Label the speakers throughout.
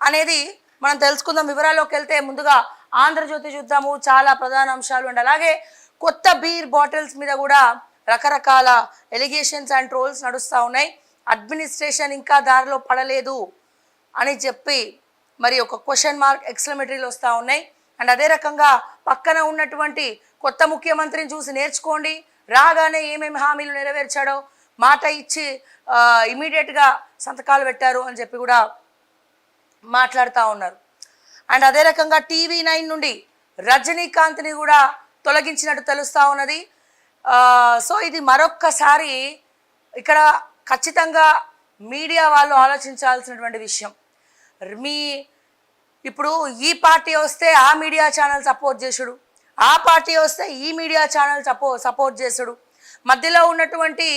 Speaker 1: అనేది మనం తెలుసుకుందాం. వివరాల్లోకి వెళ్తే ముందుగా ఆంధ్రజ్యోతి చూద్దాము. చాలా ప్రధాన అంశాలు అండ్ అలాగే కొత్త బీర్ బాటిల్స్ మీద కూడా రకరకాల ఎలిగేషన్స్ అండ్ ట్రోల్స్ నడుస్తూ ఉన్నాయి. అడ్మినిస్ట్రేషన్ ఇంకా దారిలో పడలేదు అని చెప్పి మరి ఒక క్వశ్చన్ మార్క్ ఎక్స్క్లమేటరీలు వస్తూ ఉన్నాయి. అండ్ అదే రకంగా పక్కన ఉన్నటువంటి కొత్త ముఖ్యమంత్రిని చూసి నేర్చుకోండి, రాగానే ఏమేమి హామీలు నెరవేర్చాడో మాట ఇచ్చి ఇమీడియట్గా సంతకాలు పెట్టారు అని చెప్పి కూడా మాట్లాడుతూ ఉన్నారు. అండ్ అదే రకంగా TV9 నుండి రజనీకాంత్ని కూడా తొలగించినట్టు తెలుస్తూ ఉన్నది. సో ఇది మరొక్కసారి ఇక్కడ ఖచ్చితంగా మీడియా వాళ్ళు ఆలోచించాల్సినటువంటి విషయం. ఇప్పుడు ఈ పార్టీ వస్తే ఆ మీడియా ఛానల్ సపోర్ట్ చేసుడు, ఆ పార్టీ వస్తే ఈ మీడియా ఛానల్ సపోర్ట్ చేసుడు, మధ్యలో ఉన్నటువంటి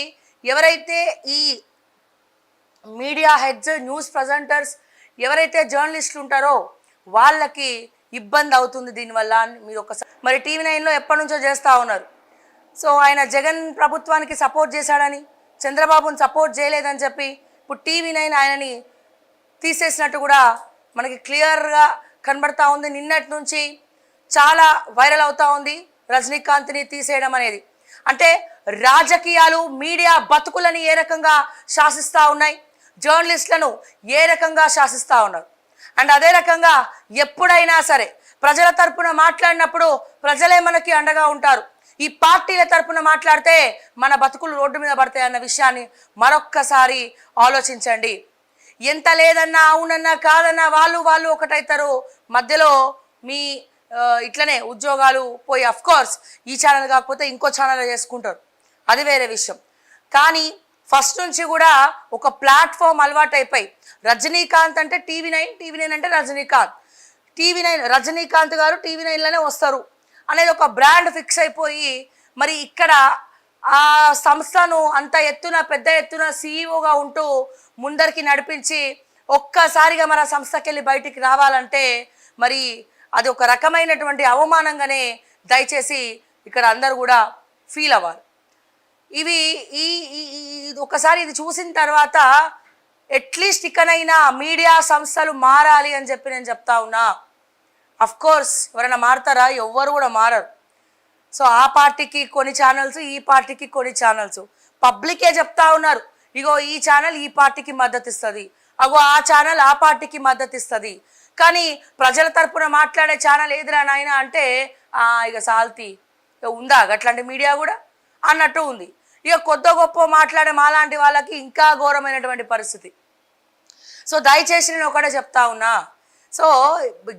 Speaker 1: ఎవరైతే ఈ మీడియా హెడ్స్, న్యూస్ ప్రజెంటర్స్, ఎవరైతే జర్నలిస్టులు ఉంటారో వాళ్ళకి ఇబ్బంది అవుతుంది దీనివల్ల. మీరు ఒకసారి మరి TV9లో ఎప్పటి నుంచో చేస్తూ ఉన్నారు. సో ఆయన జగన్ ప్రభుత్వానికి సపోర్ట్ చేశాడని, చంద్రబాబుని సపోర్ట్ చేయలేదని చెప్పి ఇప్పుడు TV9 ఆయనని తీసేసినట్టు కూడా మనకి క్లియర్గా కనబడతా ఉంది. నిన్నటి నుంచి చాలా వైరల్ అవుతూ ఉంది రజనీకాంత్ని తీసేయడం అనేది. అంటే రాజకీయాలు మీడియా బతుకులని ఏ రకంగా శాసిస్తూ ఉన్నాయి, జర్నలిస్టులను ఏ రకంగా శాసిస్తూ ఉన్నారు. అండ్ అదే రకంగా ఎప్పుడైనా సరే ప్రజల తరపున మాట్లాడినప్పుడు ప్రజలే మనకి అండగా ఉంటారు. ఈ పార్టీల తరపున మాట్లాడితే మన బతుకులు రోడ్డు మీద పడతాయి అన్న విషయాన్ని మరొక్కసారి ఆలోచించండి. ఎంత లేదన్నా, అవునన్నా, కాదన్నా వాళ్ళు ఒకటైతారు. మధ్యలో మీ ఇట్లనే ఉద్యోగాలు పోయి అఫ్కోర్స్ ఈ ఛానల్ కాకపోతే ఇంకో ఛానల్ చేసుకుంటారు, అది వేరే విషయం. కానీ ఫస్ట్ నుంచి కూడా ఒక ప్లాట్ఫామ్ అలవాటు అయిపోయి రజనీకాంత్ అంటే TV9 అంటే రజనీకాంత్, రజనీకాంత్ గారు TV9లోనే వస్తారు అనేది ఒక బ్రాండ్ ఫిక్స్ అయిపోయి మరి ఇక్కడ ఆ సంస్థను అంత ఎత్తున పెద్ద ఎత్తున CEO ఉంటూ ముందరికి నడిపించి ఒక్కసారిగా మన సంస్థకి వెళ్ళి బయటికి రావాలంటే మరి అది ఒక రకమైనటువంటి అవమానంగానే దయచేసి ఇక్కడ అందరూ కూడా ఫీల్ అవ్వాలి. ఇవి ఒకసారి ఇది చూసిన తర్వాత అట్లీస్ట్ ఇకనైనా మీడియా సంస్థలు మారాలి అని చెప్పి నేను చెప్తా ఉన్నా. అఫ్కోర్స్ ఎవరైనా మారుతారా? ఎవ్వరు కూడా మారరు. సో ఆ పార్టీకి కొన్ని ఛానల్స్, ఈ పార్టీకి కొన్ని ఛానల్స్, పబ్లికే చెప్తా ఉన్నారు ఇగో ఈ ఛానల్ ఈ పార్టీకి మద్దతు ఇస్తుంది, అగో ఆ ఛానల్ ఆ పార్టీకి మద్దతు ఇస్తుంది. కానీ ప్రజల తరపున మాట్లాడే ఛానల్ ఏదిరా నాయన అంటే ఇక సాల్తీ ఉందా అట్లాంటి మీడియా కూడా అన్నట్టు ఉంది. ఇక కొద్ది గొప్ప మాట్లాడే మాలాంటి వాళ్ళకి ఇంకా ఘోరమైనటువంటి పరిస్థితి. సో దయచేసి నేను ఒకటే చెప్తా ఉన్నా, సో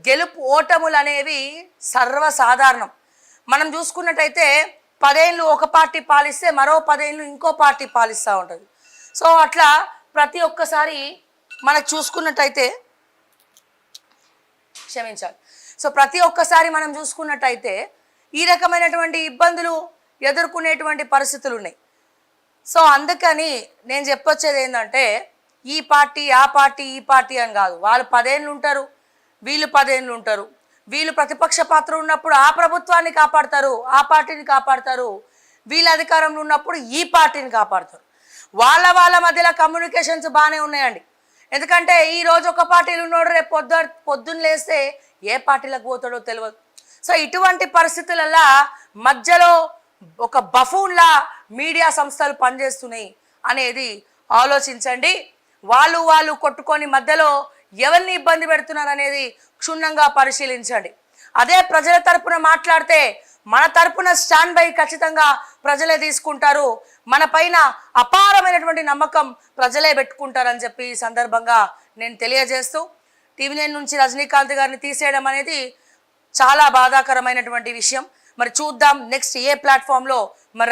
Speaker 1: గెలుపు ఓటములు అనేవి సర్వసాధారణం. మనం చూసుకున్నట్టయితే 10 ఏళ్ళు ఒక పార్టీ పాలిస్తే మరో 10 ఏళ్ళు ఇంకో పార్టీ పాలిస్తూ ఉంటుంది. సో అట్లా ప్రతి ఒక్కసారి మనకు చూసుకున్నట్టయితే క్షమించాలి. సో ప్రతి ఒక్కసారి మనం చూసుకున్నట్టయితే ఈ రకమైనటువంటి ఇబ్బందులు ఎదుర్కొనేటువంటి పరిస్థితులు ఉన్నాయి. సో అందుకని నేను చెప్పొచ్చేది ఏంటంటే ఈ పార్టీ ఆ పార్టీ ఈ పార్టీ అని కాదు. వాళ్ళు 10 ఏళ్ళు ఉంటారు, వీళ్ళు 10 ఏళ్ళు ఉంటారు. వీళ్ళు ప్రతిపక్ష పాత్ర ఉన్నప్పుడు ఆ ప్రభుత్వాన్ని కాపాడతారు, ఆ పార్టీని కాపాడతారు. వీళ్ళు అధికారంలో ఉన్నప్పుడు ఈ పార్టీని కాపాడతారు. వాళ్ళ మధ్యలో కమ్యూనికేషన్స్ బాగానే ఉన్నాయండి. ఎందుకంటే ఈరోజు ఒక పార్టీలు ఉన్నాడు, రేపు పొద్దున్న లేస్తే ఏ పార్టీలకు పోతాడో తెలియదు. సో ఇటువంటి పరిస్థితులలో మధ్యలో ఒక బఫూన్లా మీడియా సంస్థలు పనిచేస్తున్నాయి అనేది ఆలోచించండి. వాళ్ళు కొట్టుకొని మధ్యలో ఎవరిని ఇబ్బంది పెడుతున్నారు అనేది క్షుణ్ణంగా పరిశీలించండి. అదే ప్రజల తరపున మాట్లాడితే మన తరపున స్టాండ్ బై ఖచ్చితంగా ప్రజలే తీసుకుంటారు. మన పైన అపారమైనటువంటి నమ్మకం ప్రజలే పెట్టుకుంటారని చెప్పి ఈ సందర్భంగా నేను తెలియజేస్తూ TV9 నుంచి రజనీకాంత్ గారిని తీసేయడం అనేది చాలా బాధాకరమైనటువంటి విషయం. మరి చూద్దాం నెక్స్ట్ ఏ ప్లాట్ఫామ్లో మరి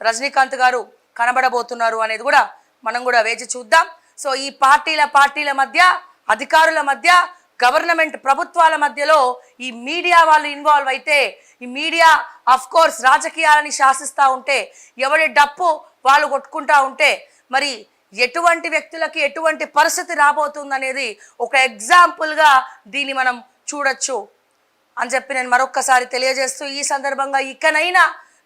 Speaker 1: రజనీకాంత్ గారు కనబడబోతున్నారు అనేది కూడా మనం కూడా వేచి చూద్దాం. సో ఈ పార్టీల మధ్య, అధికారుల మధ్య, గవర్నమెంట్ ప్రభుత్వాల మధ్యలో ఈ మీడియా వాళ్ళు ఇన్వాల్వ్ అయితే, ఈ మీడియా అఫ్ కోర్స్ రాజకీయాలని శాసిస్తూ ఉంటే, ఎవరి డప్పు వాళ్ళు కొట్టుకుంటా ఉంటే మరి ఎటువంటి వ్యక్తులకి ఎటువంటి పరిస్థితి రాబోతుంది అనేది ఒక ఎగ్జాంపుల్గా దీన్ని మనం చూడొచ్చు అని చెప్పి నేను మరొక్కసారి తెలియజేస్తూ ఈ సందర్భంగా ఇకనైనా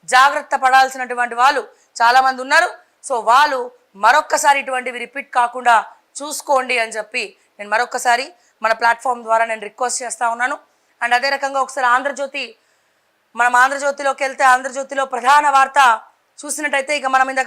Speaker 1: జాగ్రత్త పడాల్సినటువంటి వాళ్ళు చాలామంది ఉన్నారు. సో వాళ్ళు మరొక్కసారి ఇటువంటివి రిపీట్ కాకుండా చూసుకోండి అని చెప్పి నేను మరొకసారి మన ప్లాట్ఫామ్ ద్వారా నేను రిక్వెస్ట్ చేస్తూ ఉన్నాను. అండ్ అదే రకంగా ఒకసారి ఆంధ్రజ్యోతిలోకి వెళ్తే ఆంధ్రజ్యోతిలో ప్రధాన వార్త చూసినట్టయితే ఇక మనం ఇందాక